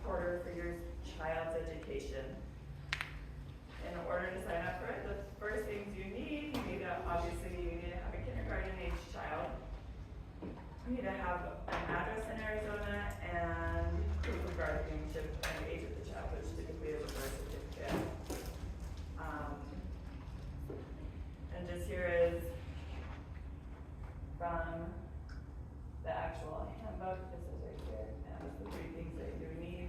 supporter for your child's education. In order to sign up for it, the first things you need to obviously you need to have a kindergarten age child. You need to have an address in Arizona and proof of guardianship and the age of the child, which typically is a birth certificate. And this here is from the actual handbook. This is right here, and it's the 3 things that you need.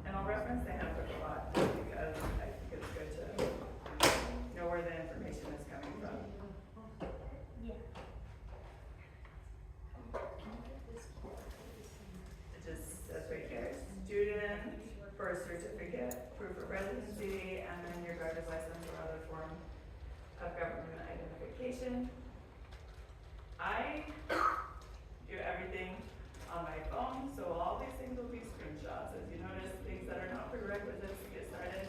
And I'll reference the handbook a lot because I think it's good to know where the information is coming from. Yeah. It just says right here, student, birth certificate, proof of residency, and then your driver's license or other form of government identification. I do everything on my phone, so all these things will be screenshots. As you notice, things that are not prerequisites to get started.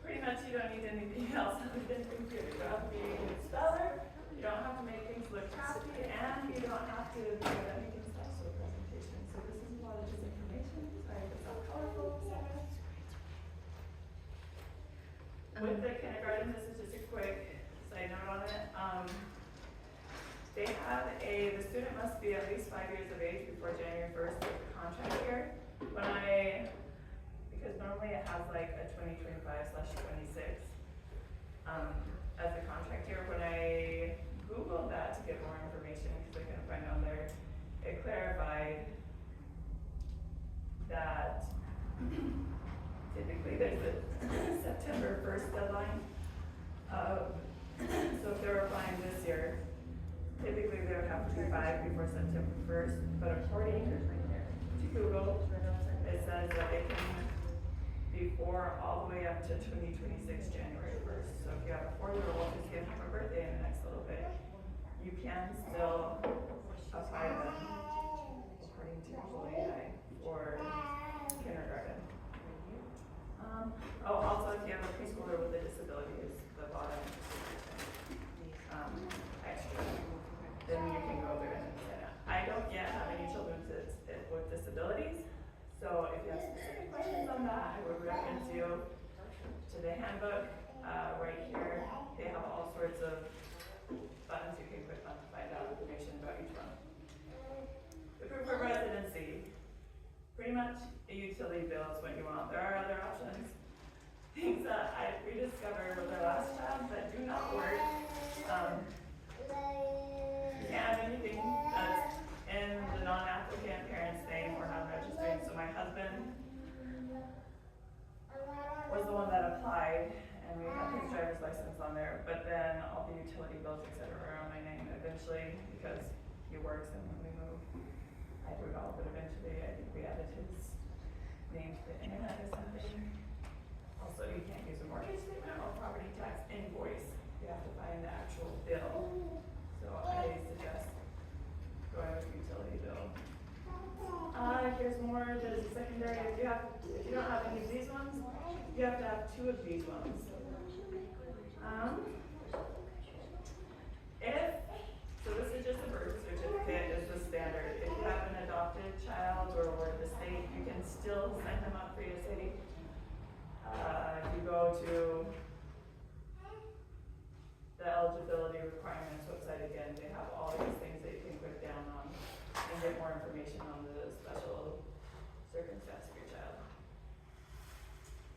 Pretty much you don't need anything else other than computer. You don't have to be a good speller, you don't have to make things look crafty, and you don't have to do anything special presentation. So this is a lot of just information. Sorry if it's not colorful. With the kindergarten, this is just a quick side note on it. They have the student must be at least 5 years of age before January 1st of the contract year. Because normally it has like a 2025/26 as the contract year. When I Googled that to get more information, because I couldn't find on there, it clarified that typically there's a September 1st deadline. So if they were applying this year, typically they would have to be 5 before September 1st, but according to Google, it says that they can be 4 all the way up to 2026 January 1st. So if you have a 4-year-old who's going to have a birthday in the next little bit, you can still apply them according to GIA for kindergarten. Also if you have a preschooler with a disability is the bottom extra, then you can go there and sign up. I don't yet have any children with disabilities, so if you have specific questions on that, I would reference you to the handbook. Right here, they have all sorts of buttons you can click on to find out information about each one. The proof of residency, pretty much a utility bill is what you want. There are other options, things that I rediscovered with our last child that do not work. You can't have anything that's in the non-applicant parent's name or non-registered. So my husband was the one that applied, and we had his driver's license on there, but then all the utility bills, etc., are on my name eventually because he works, and when we moved, I do it all, but eventually I think we added his name to the internet or something. Also, you can't use a mortgage statement or property tax invoice. You have to find the actual bill. So I suggest going with utility bill. Here's more that is secondary. If you don't have any of these ones, you have to have 2 of these ones. So this is just a birth certificate is the standard. If you have an adopted child or with the state, you can still sign them up for your city. If you go to the eligibility requirements website again, they have all these things that you can click down on and get more information on the special circumstance of your child.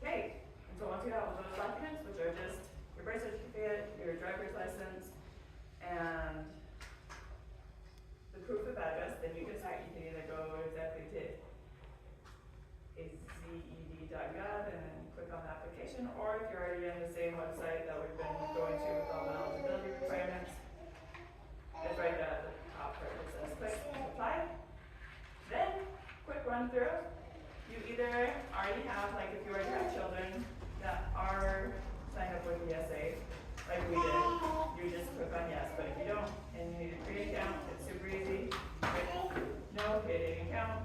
Okay, and so once you have all those documents, which are just your birth certificate, your driver's license, and the proof of address, then you can either go exactly to azed.gov and then click on the application, or if you're already in the same website that we've been going to with all the eligibility requirements, it's right at the top where it says click apply. Then, quick run through. You either already have, like if you already have children that are signed up with ESA, like we did, you just click on yes. But if you don't, and you need to create an account, it's super easy. Click no, create an account.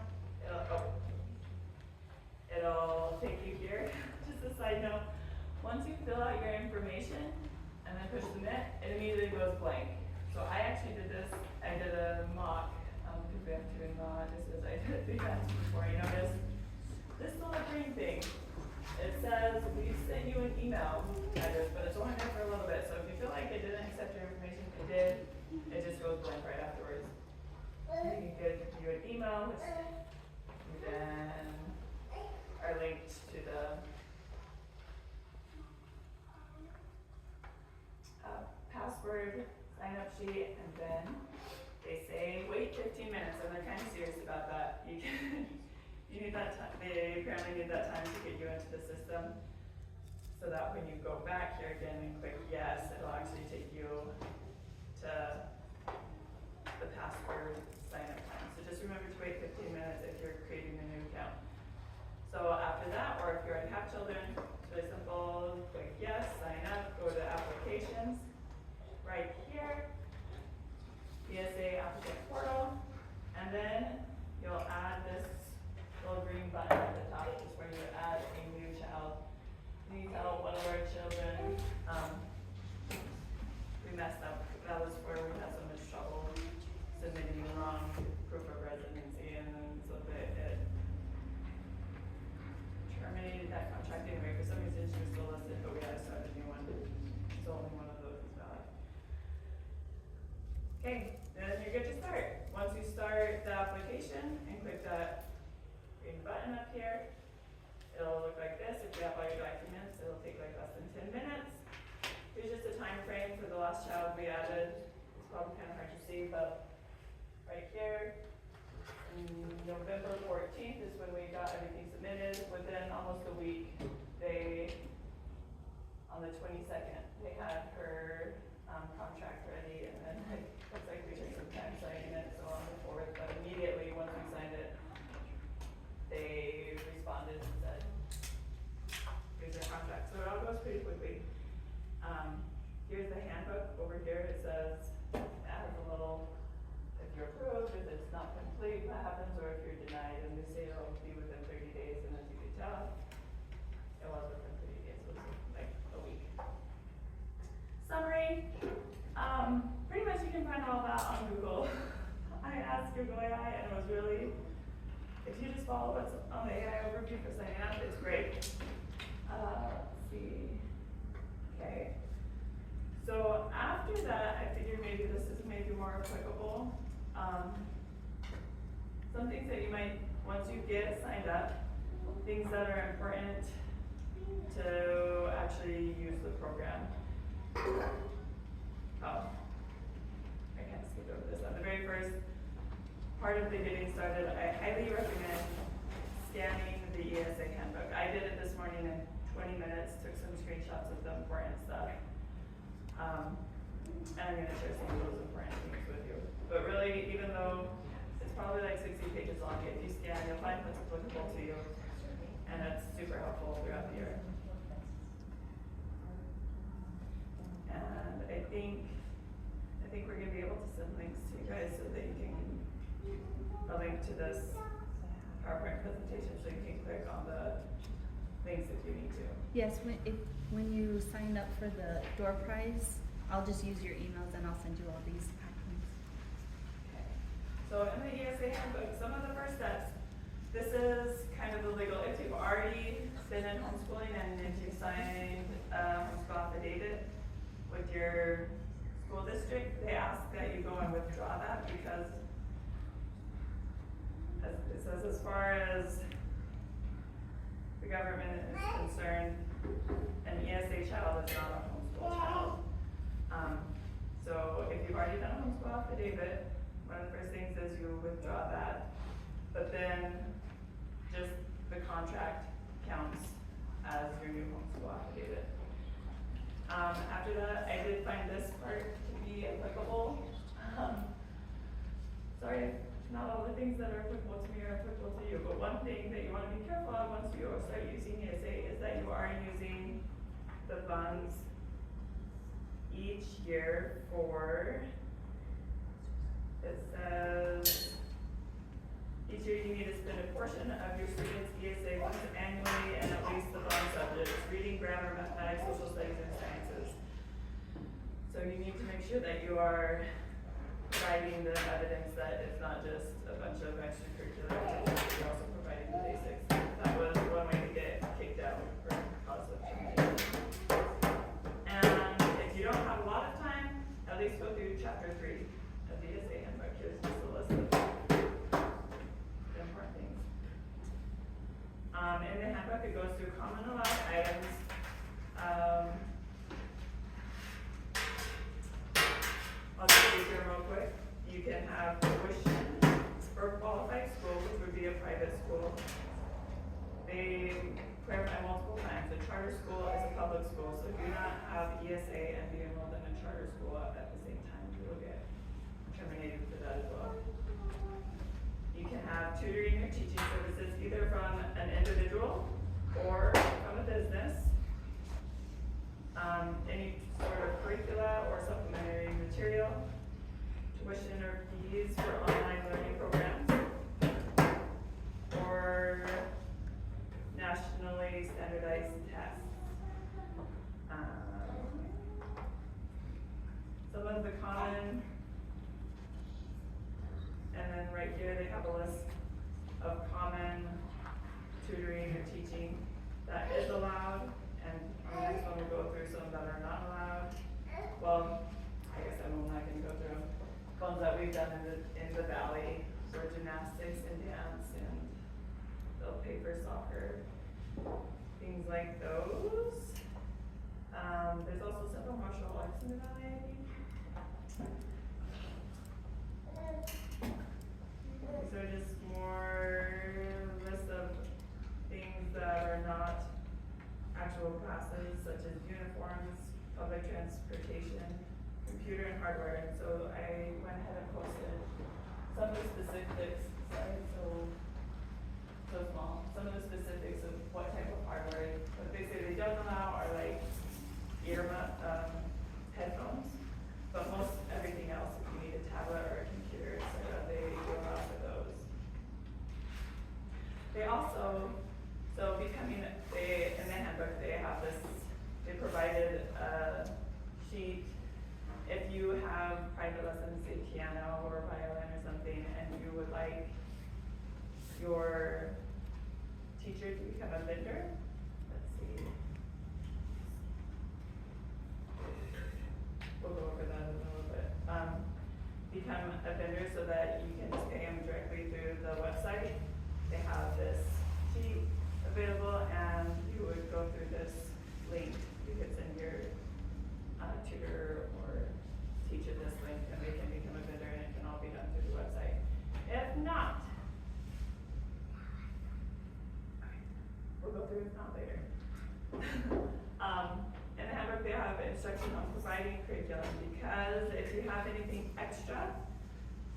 It'll take you here. Just a side note, once you fill out your information and then push submit, it immediately goes blank. So I actually did this, I did a mock, because we have to not, this is, I did it 3 times before, you notice? This little green thing, it says, we've sent you an email address, but it's only there for a little bit, so if you feel like it didn't accept your information, it did, it just goes blank right afterwards. You could do an email, which you then are linked to the password sign up sheet, and then they say wait 15 minutes, and they're kind of serious about that. You need that time. They apparently need that time to get you into the system, so that when you go back here again and click yes, it'll actually take you to the password sign up time. So just remember to wait 15 minutes if you're creating a new account. So after that, or if you already have children, it's really simple. Click yes, sign up, go to applications. Right here, ESA applicant portal, and then you'll add this little green button at the top, which is where you add a new child. You need to help one of our children. We messed up. That was where we had so much trouble submitting the wrong proof of residency, and then so that it terminated that contract anyway. For some reason, she was still listed, but we had to start a new one. So only one of those is valid. Okay, then you're good to start. Once you start the application and click that green button up here, it'll look like this. If you have all your documents, it'll take like less than 10 minutes. Here's just a time frame for the last child we added. It's probably kind of hard to see, but right here, November 14th is when we got everything submitted. Within almost a week, on the 22nd, they had her contract ready, and then it looks like we took some time signing it, so on the 4th, but immediately once we signed it, they responded and said, here's your contract. So it all goes pretty quickly. Here's the handbook. Over here it says, it has a little, if you're approved, if it's not complete, what happens, or if you're denied, and they say it'll be within 30 days, and as you can tell, it was within 30 days, so it was like a week. Summary, pretty much you can find all that on Google. I asked Google AI, and it was really, if you just follow what's on the AI overview for signing up, it's great. Let's see. Okay. So after that, I figured maybe this is maybe more applicable. Some things that you might, once you get signed up, things that are important to actually use the program. Oh, I can't skip over this. On the very first part of the getting started, I highly recommend scanning the ESA handbook. I did it this morning in 20 minutes, took some screenshots of the important stuff. And I'm going to share some of those important things with you. But really, even though it's probably like 60 pages long, if you scan, you'll find what's applicable to you. And it's super helpful throughout the year. And I think we're going to be able to send links to you guys so that you can link to this PowerPoint presentation so you can click on the links if you need to. Yes, when you sign up for the door prize, I'll just use your emails and I'll send you all these items. Okay. So in the ESA handbook, some of the first steps, this is kind of the legal, if you've already been in homeschooling and if you've signed a homeschool affidavit with your school district, they ask that you go and withdraw that because as it says, as far as the government is concerned, an ESA child is not a homeschool child. So if you've already done a homeschool affidavit, one of the first things is you withdraw that, but then just the contract counts as your new homeschool affidavit. After that, I did find this part to be applicable. Sorry, not all the things that are applicable to me are applicable to you, but one thing that you want to be careful of once you start using ESA is that you are using the funds each year for, it says, each year you need to spend a portion of your students' ESA funds annually and at least the bond subjects, reading, grammar, mathematics, social studies, and sciences. So you need to make sure that you are providing the evidence that it's not just a bunch of extracurricular activities, you're also providing the basics. That was one way to get kicked out or cause of termination. And if you don't have a lot of time, at least go through chapter 3 of the ESA handbook. Here's just a list of the important things. In the handbook, it goes through common allowed items. I'll just read through them real quick. You can have tuition for a qualified school, which would be a private school. They clarify multiple times. A charter school is a public school, so do not have ESA and be enrolled in a charter school at the same time. You will get terminated for that as well. You can have tutoring or teaching services either from an individual or from a business. Any sort of curricula or supplementary material, tuition or fees for online learning programs, or nationally standardized tests. Some of the common, and then right here they have a list of common tutoring or teaching that is allowed, and on the next one we'll go through some that are not allowed. Well, I guess I'm not gonna go through them. Ones that we've done in the valley for gymnastics and dance, and they'll pay for soccer, things like those. There's also several martial arts in the valley, I think. These are just more lists of things that are not actual classes, such as uniforms, public transportation, computer and hardware. And so I went ahead and posted some of the specifics, sorry, so small, some of the specifics of what type of hardware. What they say they don't allow are like headphones, but most everything else, if you need a tablet or a computer, etc., they do allow for those. They also, so becoming, in the handbook, they have this, they provided a sheet. If you have private lessons, say piano or violin or something, and you would like your teacher to become a vendor, let's see. We'll go over that in a little bit. Become a vendor so that you can just pay them directly through the website. They have this sheet available, and you would go through this link. You could send your tutor or teacher this link, and they can become a vendor, and it can all be done through the website. If not, we'll go through it now later. In the handbook, they have instruction on providing curriculum, because if you have anything extra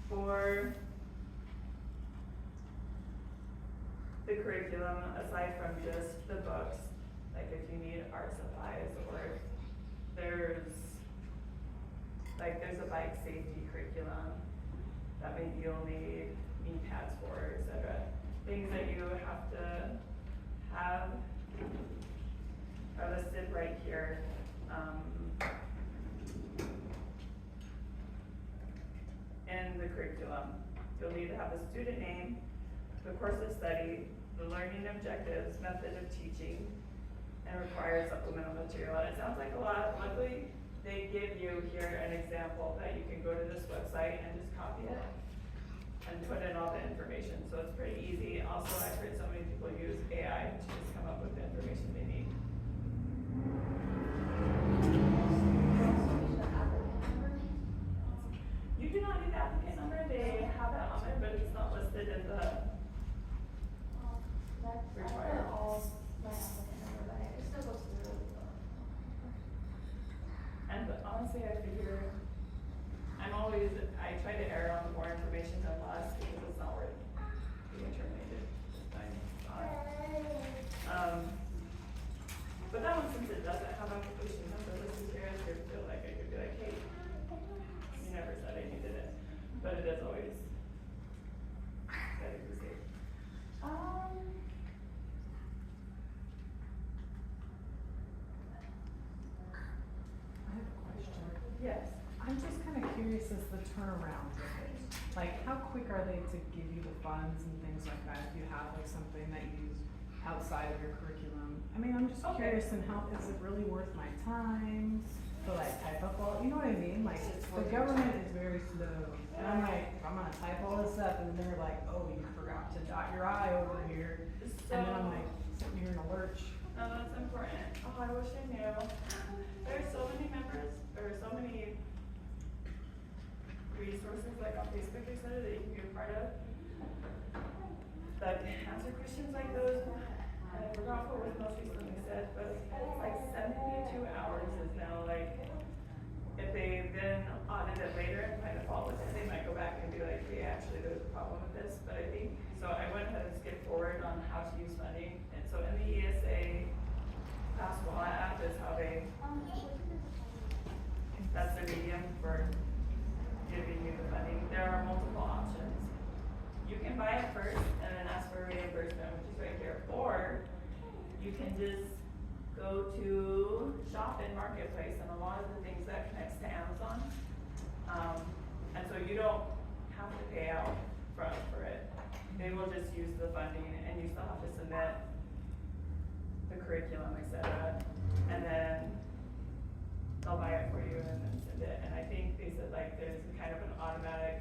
for the curriculum, aside from just the books, like if you need art supplies, or if there's a bike safety curriculum that maybe you'll need knee pads for, etc. Things that you have to have are listed right here. In the curriculum, you'll need to have the student name, the course of study, the learning objectives, method of teaching, and required supplemental material. And it sounds like a lot. Luckily, they give you here an example that you can go to this website and just copy it and put in all the information. So it's pretty easy. Also, I've heard so many people use AI to just come up with the information they need. You do not need the applicant number. They have that on there, but it's not listed in the requirements. And honestly, I figure I try to err on more information than less, because it's not worth being terminated. turnaround with it? Like, how quick are they to give you the funds and things like that if you have like something that you use outside of your curriculum? I mean, I'm just Okay. curious, and how, is it really worth my time to like type up all, you know what I mean? Like, the government is very slow. And I'm like, I'm gonna type all this up, and then they're like, oh, you forgot to dot your I over here. So, And then I'm like, sitting here in a lurch. no, that's important. Oh, I wish I knew. There's so many members, or so many resources like on Facebook, etc., that you can be a part of that answer questions like those. And I forgot what was most recently said, but it's like 72 hours is now like, if they then audit it later and find a fault with it, they might go back and be like, hey, actually there's a problem with this. But I think, so I went ahead and skipped forward on how to use funding. And so in the ESA Pastoral app is how they, that's the medium for giving you the funding. There are multiple options. You can buy it first and then ask for reimbursement, which is right here. Or you can just go to shop in Marketplace, and a lot of the things that connects to Amazon. And so you don't have to pay out front for it. They will just use the funding, and you still have to submit the curriculum, etc. And then they'll buy it for you and then send it. And I think they said like there's kind of an automatic,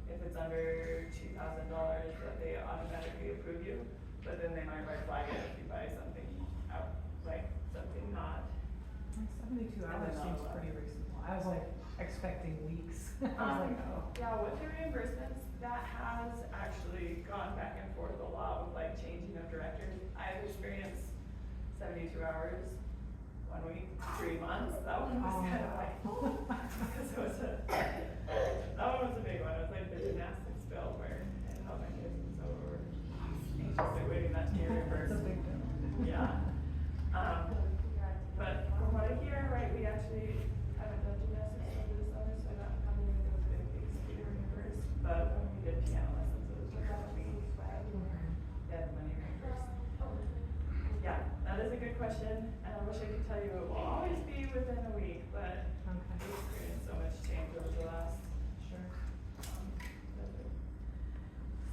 if it's under $2,000, that they automatically approve you. But then they might red flag it if you buy something out, like something not. 72 hours seems pretty reasonable. I was like expecting weeks. I was like, oh. Yeah, with the reimbursements, that has actually gone back and forth a lot with like changing of directors. I've experienced 72 hours, 1 week, 3 months. That one was kind of like, because it was that one was a big one. It was like the gymnastics bill where I had my kids, and so we were anxiously waiting that to be reimbursed. That's a big deal. Yeah. But from what I hear, right, we actually haven't done gymnastics over the summer, so I don't have any of those big things to get reimbursed. But when we did piano lessons, it was just like we had the money reimbursed. Yeah, that is a good question, and I wish I could tell you it will always be within a week, but Okay. we experienced so much change over the last. Sure.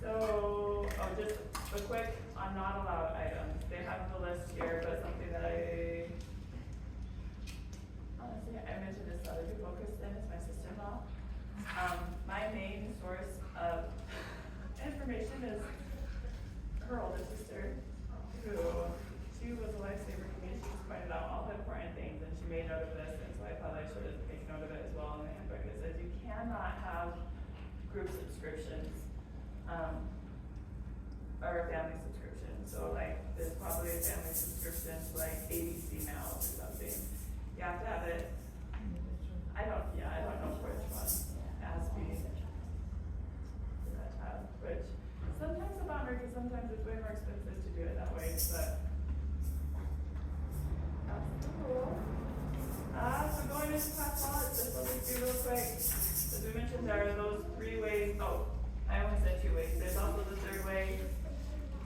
So, oh, just a quick on not allowed items. They have the list here, but something that honestly, I mentioned this to other people, Kristen is my sister-in-law. My main source of information is her older sister, who, she was a lifesaver to me. She's pointed out all the important things, and she made note of this, and so I thought I should make note of it as well in the handbook. It says you cannot have group subscriptions, or a family subscription. So like, there's probably a family subscription to like ABC now or something. You have to have it, I don't know which one has to be that tab, which sometimes a bummer, because sometimes it's way more expensive to do it that way, but that's the rule. So going into class law, just let me do real quick. As we mentioned, there are those 3 ways. Oh, I only said 2 ways. There's also the 3rd way.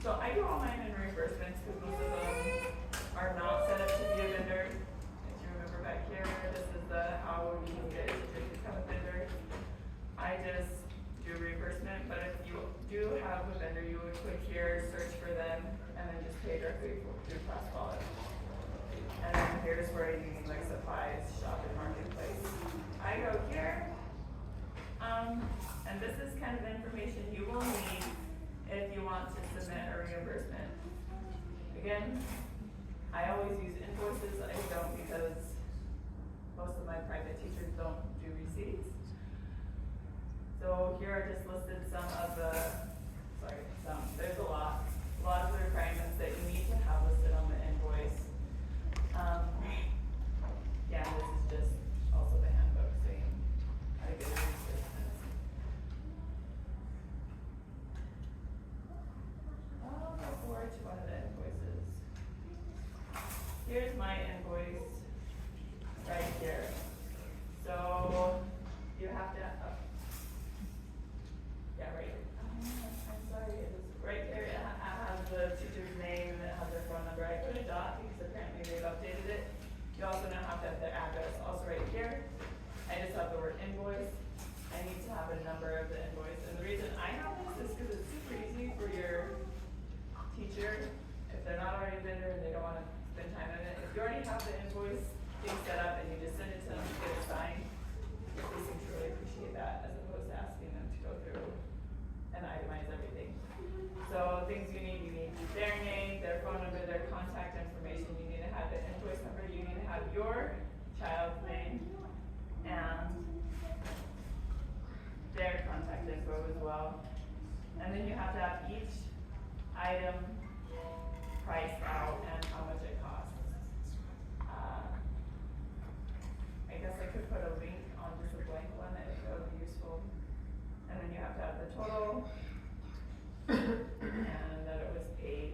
So I do all mine in reimbursements because most of them are not set up to be a vendor. If you remember back here, this is the how you can get to become a vendor. I just do reimbursement, but if you do have a vendor, you would click here, search for them, and then just pay directly through Class Wallet. And then here's where you need like supplies, shop in Marketplace. I go here, and this is kind of the information you will need if you want to submit a reimbursement. Again, I always use invoices. I don't, because most of my private teachers don't do receipts. So here are just listed some of the, there's a lot of the requirements that you need to have listed on the invoice. Yeah, this is just also the handbook saying how to get a reimbursement. I'll go forward to one of the invoices. Here's my invoice right here. So you have to, yeah, right here. I'm sorry, it is right there. It has the teacher's name and it has their phone number. I put a dot because apparently they've updated it. You also now have to have their address also right here. I just have the word invoice. I need to have a number of the invoice. And the reason I have this is because it's super easy for your teacher, if they're not already a vendor and they don't want to spend time on it. If you already have the invoice being set up and you just send it to them to get it signed, they seem to really appreciate that as opposed to asking them to go through and itemize everything. So things you need their name, their phone number, their contact information. You need to have the invoice number. You need to have your child's name and their contact info as well. And then you have to have each item priced out and how much it costs. I guess I could put a link on just a blank one that would be useful. And then you have to have the total and that it was paid.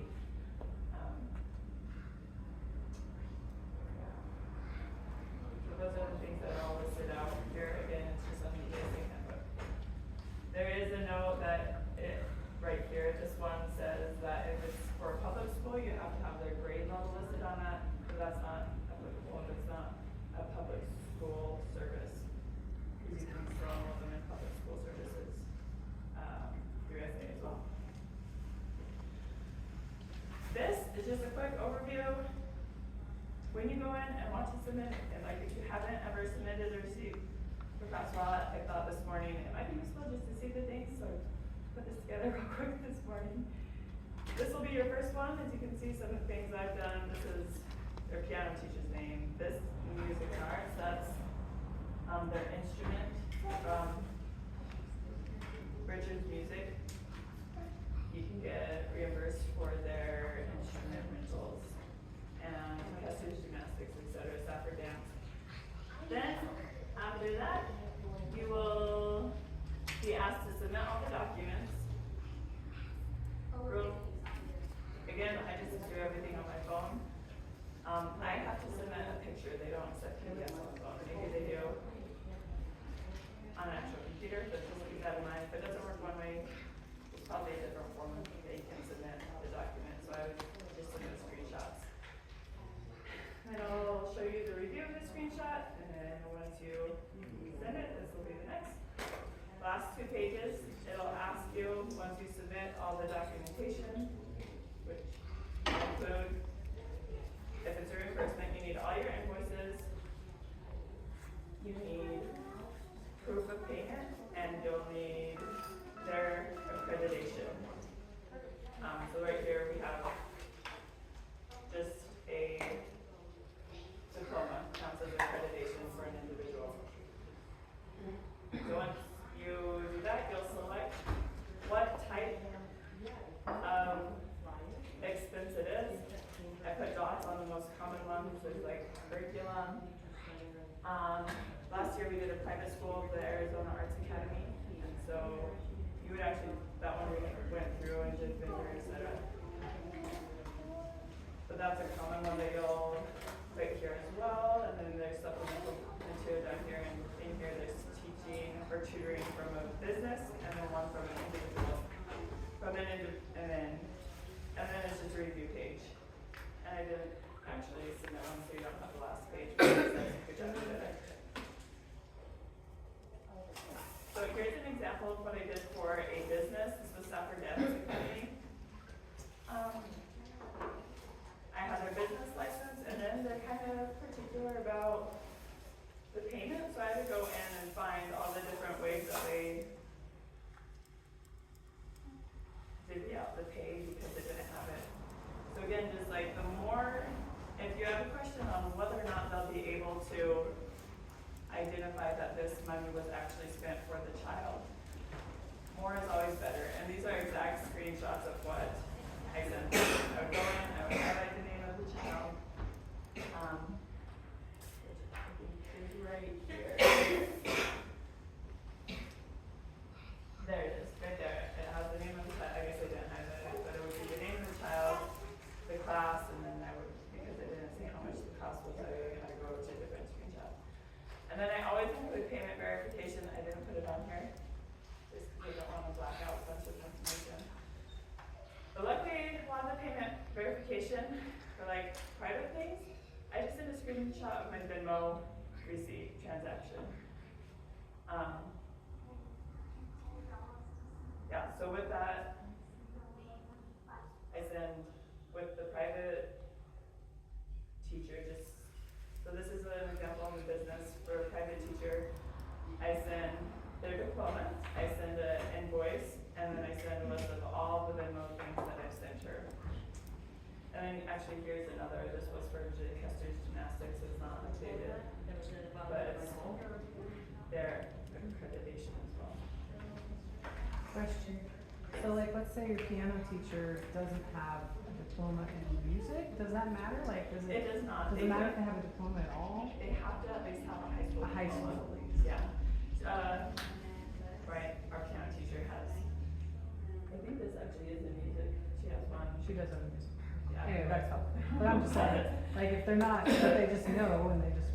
So those are the things that are all listed out here. Again, it's just on the ESA handbook. There is a note that right here, this one says that if it's for a public school, you have to have their grade level listed on that, but that's not applicable if it's not a public school service. Because you can still enroll them in public school services through ESA as well. This is just a quick overview. When you go in and want to submit, and like if you haven't ever submitted a receipt for FAFSA, I thought this morning it might be useful just to see the things, so put this together real quick this morning. This will be your first one. As you can see, some of the things I've done. This is their piano teacher's name. This music and arts, that's their instrument from Richard's Music. You can get reimbursed for their instrument rentals and Kessler's Gymnastics, etc., Stafford Dance. Then, after that, you will be asked to submit all the documents. Again, I just do everything on my phone. I have to submit a picture. They don't accept PDFs on the phone. Maybe they do on an actual computer, but just keep that in mind. If it doesn't work one way, it's probably a different form that you can submit the document. So I would just submit screenshots. And I'll show you the review of the screenshot, and then once you send it, this will be the next. Last 2 pages, it'll ask you, once you submit all the documentation, which include, if it's a reimbursement, you need all your invoices, you need proof of payment, and you'll need their accreditation. So right here we have just a diploma, counts as accreditation for an individual. So once you do that, you'll select what type of expense it is. I put dots on the most common ones, there's like curriculum. Last year we did a private school, the Arizona ESA, and so you would actually, that one we went through and did vendor, etc. But that's a common one that you'll put here as well, and then there's supplemental material down here, and in here there's teaching or tutoring from a business, and then one from an individual. And then it's just a review page. And I didn't actually submit one, so you don't have the last page, but that's a good job of it. So here's an example of what I did for a business. This was Stafford Dance Academy. I had their business license, and then they're kind of particular about the payment, so I had to go in and find all the different ways that they divvy out the pay because they didn't have it. So again, just like the more, if you have a question on whether or not they'll be able to identify that this money was actually spent for the child, more is always better. And these are exact screenshots of what I sent them. I would go in, I would highlight the name of the child, which I think is right here. There it is, right there. It has the name of the child. I guess I didn't highlight it, but it would be the name of the child, the class, and then I would, because I didn't see how much the cost was, I had to go to different screenshots. And then I always include payment verification. I didn't put it on here, just because I don't want to black out sensitive information. But luckily, a lot of the payment verification for like private things, I just did a screenshot of my Venmo receipt transaction. Yeah, so with that, I send with the private teacher, just, so this is an example of a business for a private teacher. I send their diploma, I send an invoice, and then I send a list of all the Venmo things that I've sent her. And then actually here's another, this was for Custer's Gymnastics, it's not updated, but it's their accreditation as well. Question. So like, let's say your piano teacher doesn't have a diploma in music, does that matter? Like, does It it, does not. does it matter if they have a diploma at all? They have to at least have a high school A high diploma. school at least. Yeah. Right, our piano teacher has, I think this actually is in music, she has one. She does have a music. Yeah. Anyway, that's helpful. But I'm just saying, like, if they're not, if they just know and they just